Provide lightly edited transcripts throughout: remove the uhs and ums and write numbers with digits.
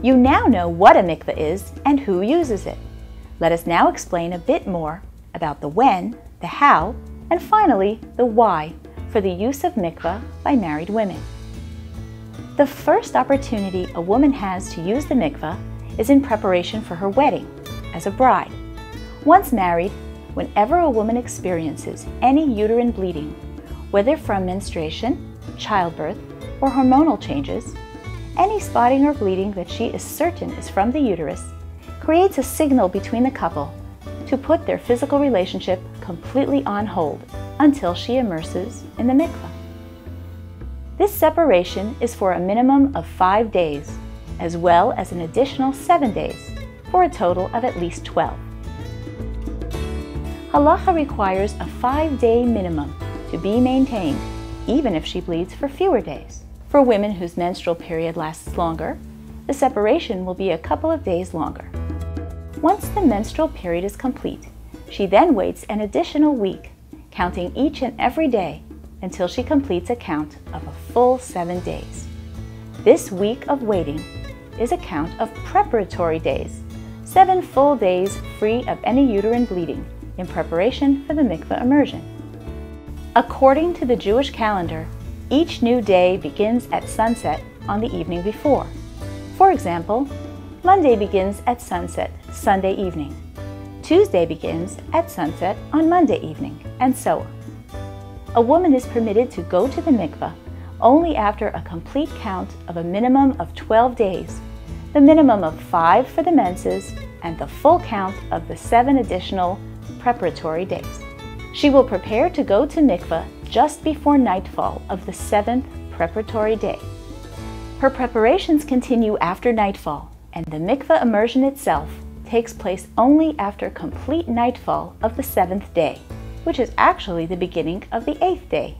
You now know what a mikvah is and who uses it. Let us now explain a bit more about the when, the how, and finally the why for the use of mikvah by married women. The first opportunity a woman has to use the mikvah is in preparation for her wedding as a bride. Once married, whenever a woman experiences any uterine bleeding, whether from menstruation, childbirth, or hormonal changes, any spotting or bleeding that she is certain is from the uterus creates a signal between the couple to put their physical relationship completely on hold until she immerses in the mikvah. This separation is for a minimum of 5 days, as well as an additional 7 days, for a total of at least 12. Halacha requires a 5-day minimum to be maintained, even if she bleeds for fewer days. For women whose menstrual period lasts longer, the separation will be a couple of days longer. Once the menstrual period is complete, she then waits an additional week, counting each and every day until she completes a count of a full 7 days. This week of waiting is a count of preparatory days, 7 full days free of any uterine bleeding in preparation for the mikvah immersion. According to the Jewish calendar, each new day begins at sunset on the evening before. For example, Monday begins at sunset Sunday evening. Tuesday begins at sunset on Monday evening, and so on. A woman is permitted to go to the mikvah only after a complete count of a minimum of 12 days, the minimum of 5 for the menses, and the full count of the 7 additional preparatory days. She will prepare to go to mikvah just before nightfall of the 7th preparatory day. Her preparations continue after nightfall, and the mikvah immersion itself takes place only after complete nightfall of the 7th day, which is actually the beginning of the 8th day,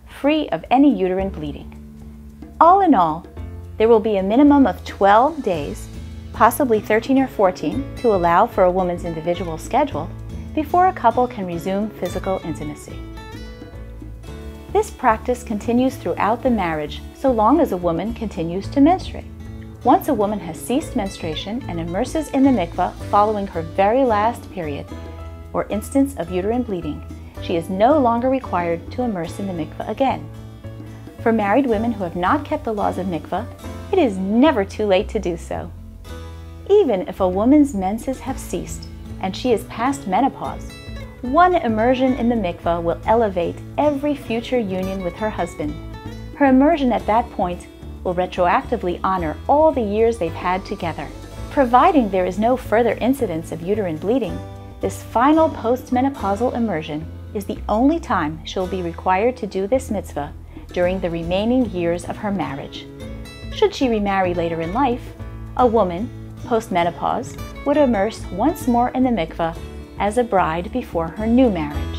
free of any uterine bleeding. All in all, there will be a minimum of 12 days, possibly 13 or 14 to allow for a woman's individual schedule, before a couple can resume physical intimacy. This practice continues throughout the marriage so long as a woman continues to menstruate. Once a woman has ceased menstruation and immerses in the mikvah following her very last period or instance of uterine bleeding, she is no longer required to immerse in the mikvah again. For married women who have not kept the laws of mikvah, it is never too late to do so. Even if a woman's menses have ceased and she is past menopause, one immersion in the mikvah will elevate every future union with her husband. Her immersion at that point will retroactively honor all the years they've had together. Providing there is no further incidence of uterine bleeding, this final postmenopausal immersion is the only time she'll be required to do this mitzvah during the remaining years of her marriage. Should she remarry later in life, a woman, post-menopause, would immerse once more in the mikvah as a bride before her new marriage.